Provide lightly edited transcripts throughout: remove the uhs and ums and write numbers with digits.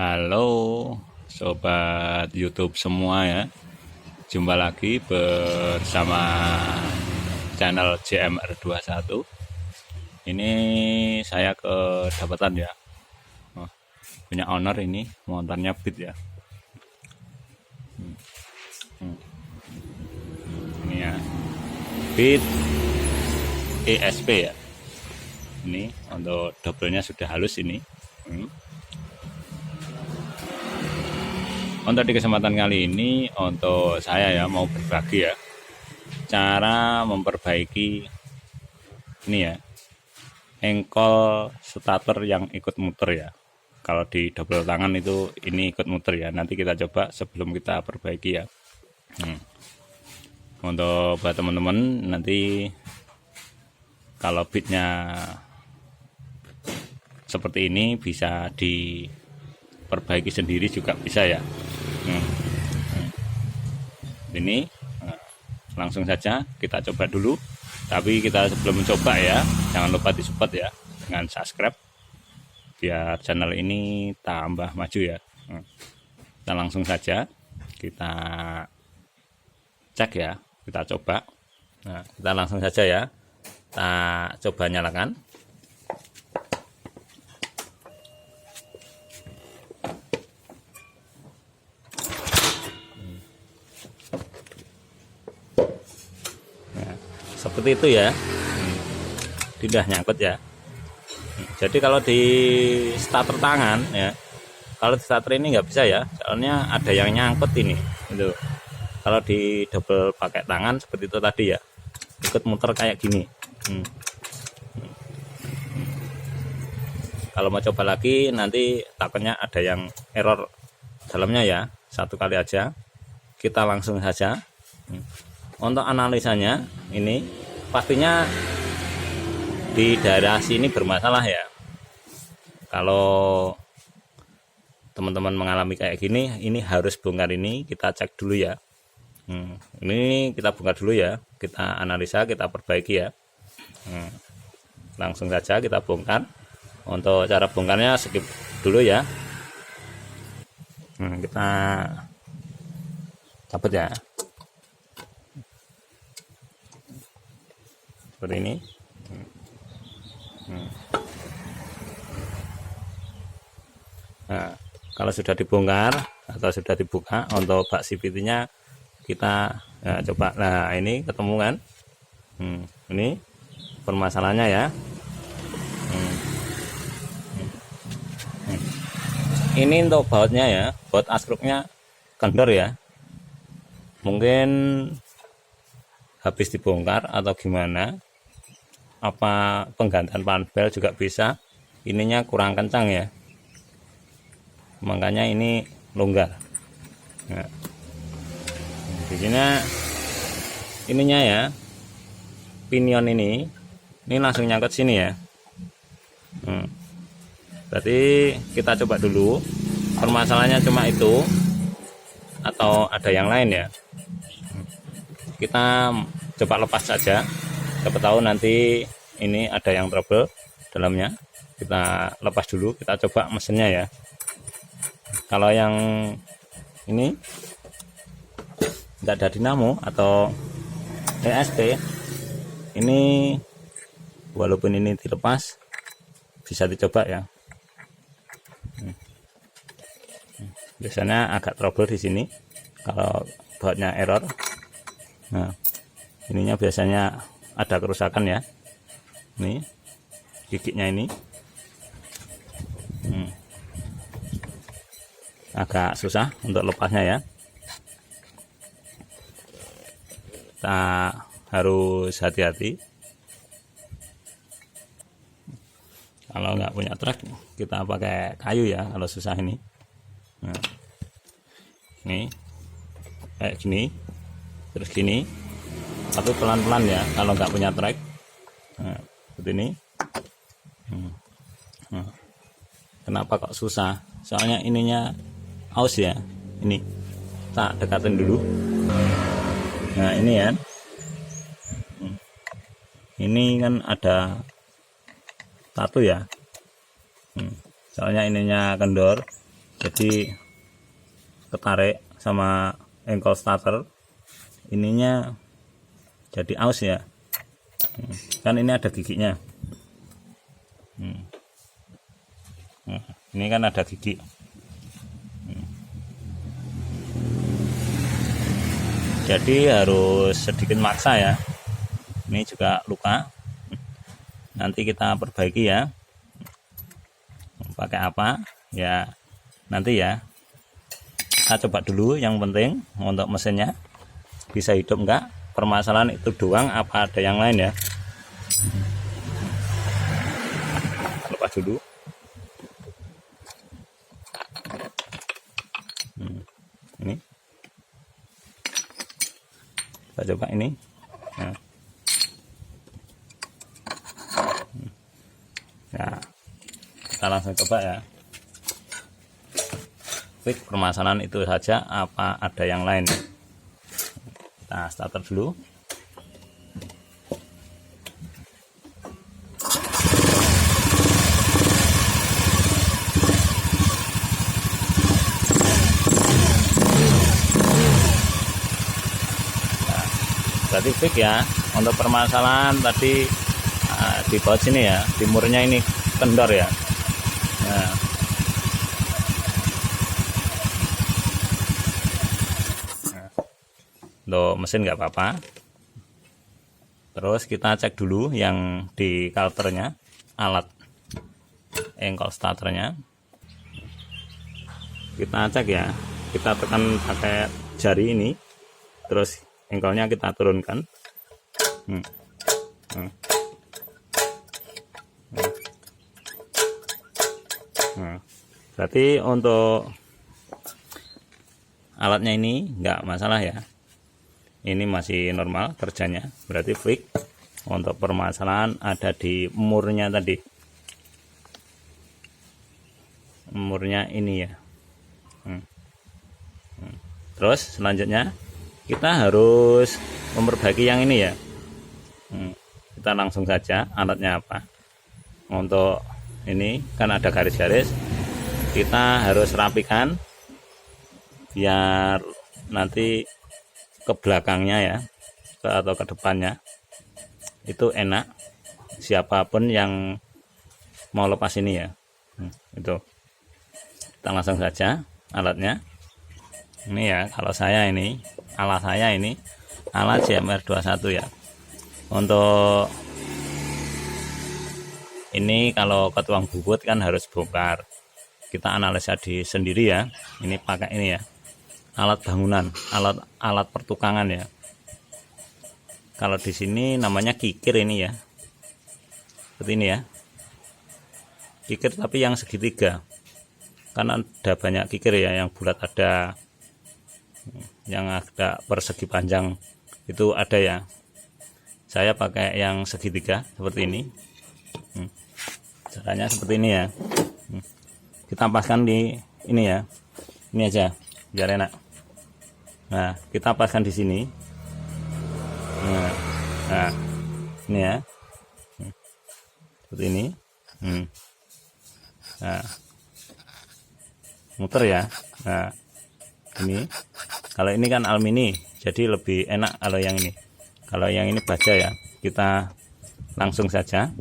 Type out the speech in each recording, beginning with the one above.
Halo sobat YouTube semua ya. Jumpa lagi bersama channel JMR21. Ini saya kedapatan ya. Punya owner ini montarnya Beat ya. Ini ya. Beat ESP ya. Ini untuk doublenya sudah halus ini. Untuk di kesempatan kali ini untuk saya ya mau berbagi ya cara memperbaiki ini ya engkol starter yang ikut muter ya. Kalau di double tangan itu ini ikut muter ya. Nanti kita coba sebelum kita perbaiki ya. Untuk buat teman-teman nanti kalau beatnya seperti ini bisa diperbaiki sendiri juga bisa ya. Ini langsung saja kita coba dulu, tapi kita sebelum mencoba ya jangan lupa di support ya dengan subscribe biar channel ini tambah maju ya. Kita langsung saja kita cek ya, kita coba. Nah, kita langsung saja ya, kita coba nyalakan. Seperti itu ya, tidak nyangkut ya. Jadi kalau di starter tangan ya, kalau di starter ini nggak bisa ya, soalnya ada yang nyangkut ini itu. Kalau di double pakai tangan seperti itu tadi ya, ikut muter kayak gini. Kalau mau coba lagi nanti takutnya ada yang error dalamnya ya. Satu kali aja kita langsung saja. Untuk analisanya ini pastinya di daerah sini bermasalah ya. Kalau teman-teman mengalami kayak gini, ini harus bongkar ini, kita cek dulu ya. Ini kita bongkar dulu ya, kita analisa, kita perbaiki ya. Langsung saja kita bongkar. Untuk cara bongkarnya skip dulu ya. Kita cabut ya. Seperti ini. Nah, kalau sudah dibongkar atau sudah dibuka untuk bak CVT-nya kita coba. Nah, ini ketemu kan? Ini permasalahannya ya. Ini untuk bautnya ya, baut askrupnya kendor ya. Mungkin habis dibongkar atau gimana, apa penggantian panbel juga bisa, ininya kurang kencang ya, makanya ini longgar. Nah, di sini ininya ya, pinion ini langsung nyangkut sini ya. Berarti kita coba dulu permasalahannya cuma itu atau ada yang lain ya. Kita coba lepas saja, siapa tahu nanti ini ada yang trouble dalamnya. Kita lepas dulu, kita coba mesinnya ya. Kalau yang ini tidak ada dinamo atau ESP, ini walaupun ini dilepas bisa dicoba ya. Biasanya agak trouble di sini kalau bautnya error. Nah, ininya biasanya ada kerusakan ya. Ini giginya ini agak susah untuk lepasnya ya. Kita harus hati-hati. Kalau nggak punya truk kita pakai kayu ya kalau susah ini. Nah, ini kayak gini, terus gini, tapi pelan-pelan ya kalau nggak punya trek. Nah, seperti ini. Nah, kenapa kok susah? Soalnya ininya aus ya. Ini tak dekatin dulu. Nah, ini ya, ini kan ada tato ya. Soalnya ininya kendor, jadi ketarik sama engkol starter ininya jadi aus ya. Kan ini ada giginya. Ini kan ada gigi. Jadi harus sedikit maksa ya. Ini juga luka. Nanti kita perbaiki ya. Pakai apa? Ya nanti ya. Kita coba dulu, yang penting untuk mesinnya bisa hidup enggak. Permasalahan itu doang, apa ada yang lain ya? Lepas dulu. Ini kita coba ini. Nah, kita langsung coba ya. Fix permasalahan itu saja, apa ada yang lain? Kita starter dulu. Berarti fix ya. Untuk permasalahan tadi di bawah sini ya, timurnya ini kendor ya. Nah, untuk mesin nggak apa-apa. Terus kita cek dulu yang di kalternya, alat engkol starternya. Kita cek ya, kita tekan pakai jari ini, terus engkolnya kita turunkan. Berarti untuk alatnya ini nggak masalah ya. Ini masih normal kerjanya, berarti fix. Untuk permasalahan ada di murnya tadi, murnya ini ya. Terus selanjutnya kita harus memperbaiki yang ini ya. Kita langsung saja, alatnya apa. Untuk ini kan ada garis-garis, kita harus rapikan biar nanti ke belakangnya ya, atau ke depannya itu enak, siapapun yang mau lepas ini ya. Itu kita langsung saja alatnya ini ya. Kalau saya ini, alat saya ini alat CMR 21 ya. Untuk ini kalau ke tuang bubut kan harus bongkar, kita analisa di sendiri ya. Ini pakai ini ya, alat bangunan, alat pertukangan ya. Kalau di sini namanya kikir ini ya, seperti ini ya, kikir tapi yang segitiga, karena ada banyak kikir ya, yang bulat ada, yang ada persegi panjang itu ada ya. Saya pakai yang segitiga seperti ini. Caranya seperti ini ya. Kita paskan di ini ya, ini aja biar enak. Nah, kita paskan di sini. Nah, ini ya, seperti ini. Nah, muter ya. Nah, ini kalau ini kan alumini, jadi lebih enak kalau yang ini. Kalau yang ini baja ya, kita langsung saja.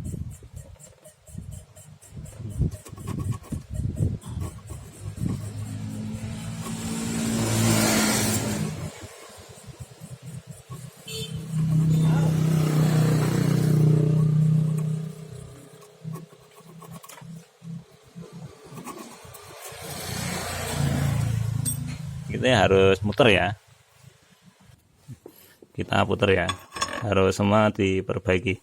Kita harus muter ya, kita putar ya, harus semua diperbaiki.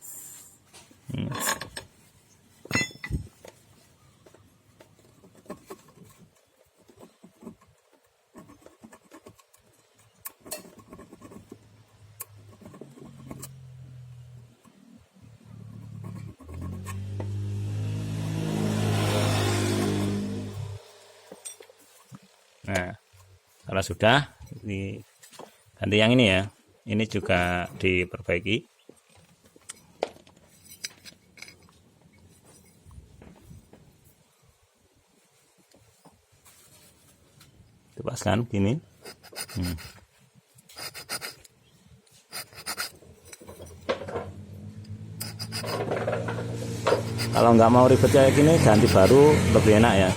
Nah, kalau sudah ganti yang ini ya, ini juga diperbaiki. dipaskan gini. Kalau nggak mau ribet kayak gini, ganti baru lebih enak ya.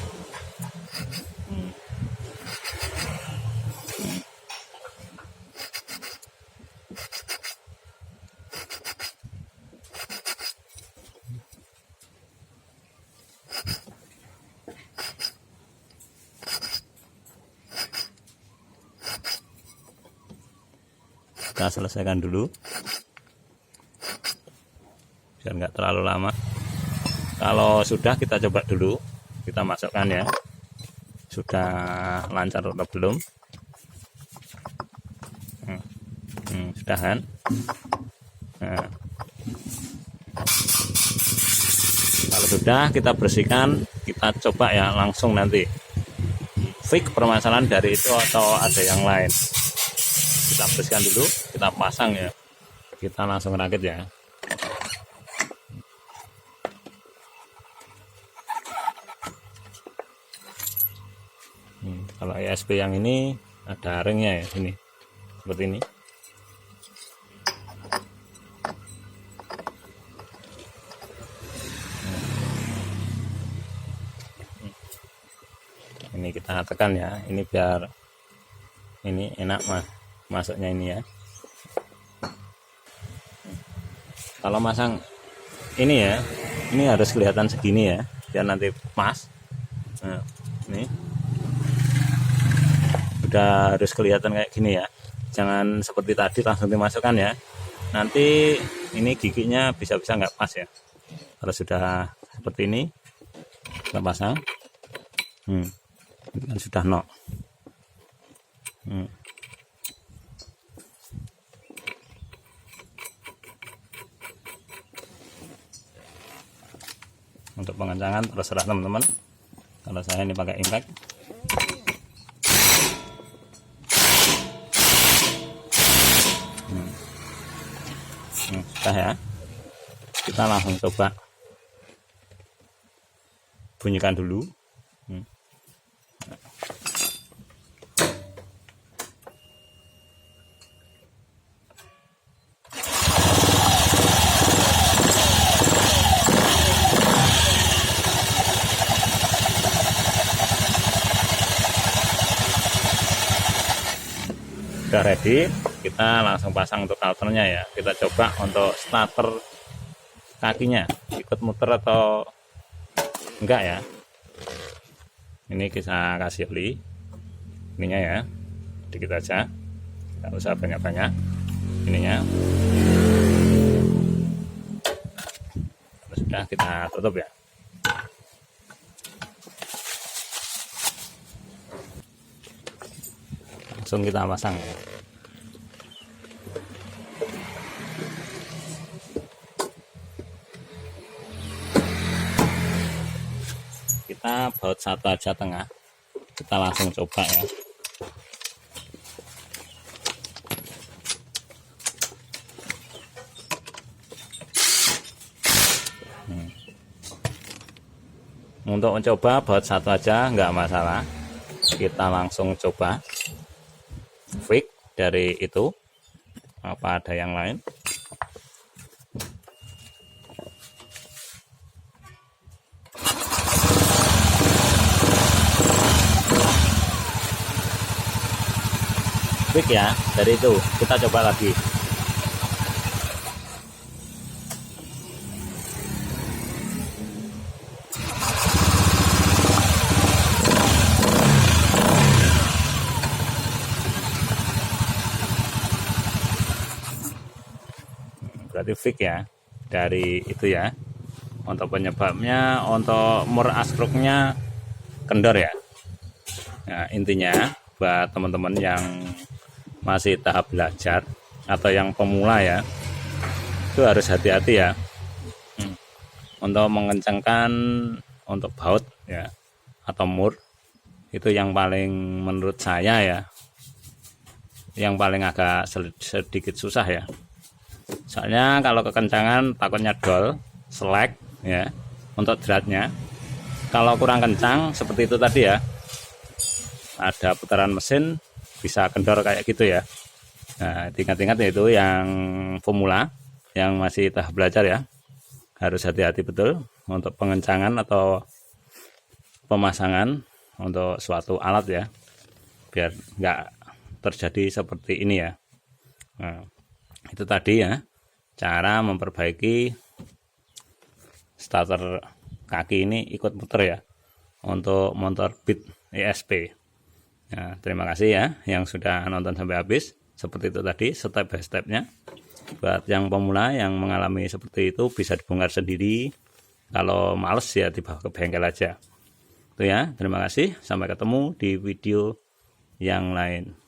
Kita selesaikan dulu biar nggak terlalu lama. Kalau sudah, kita coba dulu, kita masukkan ya, sudah lancar atau belum. Sudah kan. Nah, kalau sudah, kita bersihkan, kita coba ya langsung nanti fix permasalahan dari itu atau ada yang lain. Kita bersihkan dulu, kita pasang ya, kita langsung rakit ya. Kalau ESP yang ini ada ringnya ya, ini seperti ini. Ini kita tekan ya, ini biar ini enak masuknya ini ya. Kalau masang ini ya, ini harus kelihatan segini ya, biar nanti pas. Nah, ini udah harus kelihatan kayak gini ya, jangan seperti tadi langsung dimasukkan ya, nanti ini giginya bisa-bisa nggak pas ya. Kalau sudah seperti ini kita pasang, ini kan sudah no. Untuk pengencangan terserah teman-teman, kalau saya ini pakai impact. Sudah ya, kita langsung coba bunyikan dulu. Sudah ready, kita langsung pasang untuk alternya ya. Kita coba untuk starter kakinya ikut muter atau enggak ya. Ini kita kasih oli ininya ya, dikit aja, nggak usah banyak-banyak ininya. Sudah, kita tutup ya. Langsung kita pasang ya. Kita baut satu aja tengah, kita langsung coba ya. Untuk mencoba baut satu aja nggak masalah, kita langsung coba fix dari itu, apa ada yang lain. Fix ya, dari itu kita coba lagi. Berarti fix ya dari itu ya. Untuk penyebabnya, untuk mur askruknya kendor ya. Nah, intinya buat teman-teman yang masih tahap belajar atau yang pemula ya, itu harus hati-hati ya untuk mengencangkan untuk baut ya atau mur. Itu yang paling menurut saya ya, yang paling agak sedikit susah ya. Soalnya kalau kekencangan takutnya dol, selek ya untuk dratnya. Kalau kurang kencang seperti itu tadi ya, ada putaran mesin bisa kendor kayak gitu ya. Nah, ingat-ingat itu yang pemula yang masih tahap belajar ya, harus hati-hati betul untuk pengencangan atau pemasangan untuk suatu alat ya, biar nggak terjadi seperti ini ya. Nah, itu tadi ya cara memperbaiki starter kaki ini ikut muter ya untuk motor Beat ESP. Nah, terima kasih ya yang sudah nonton sampai habis. Seperti itu tadi step by stepnya. Buat yang pemula yang mengalami seperti itu bisa dibongkar sendiri. Kalau males ya dibawa ke bengkel aja. Itu ya, terima kasih. Sampai ketemu di video yang lain.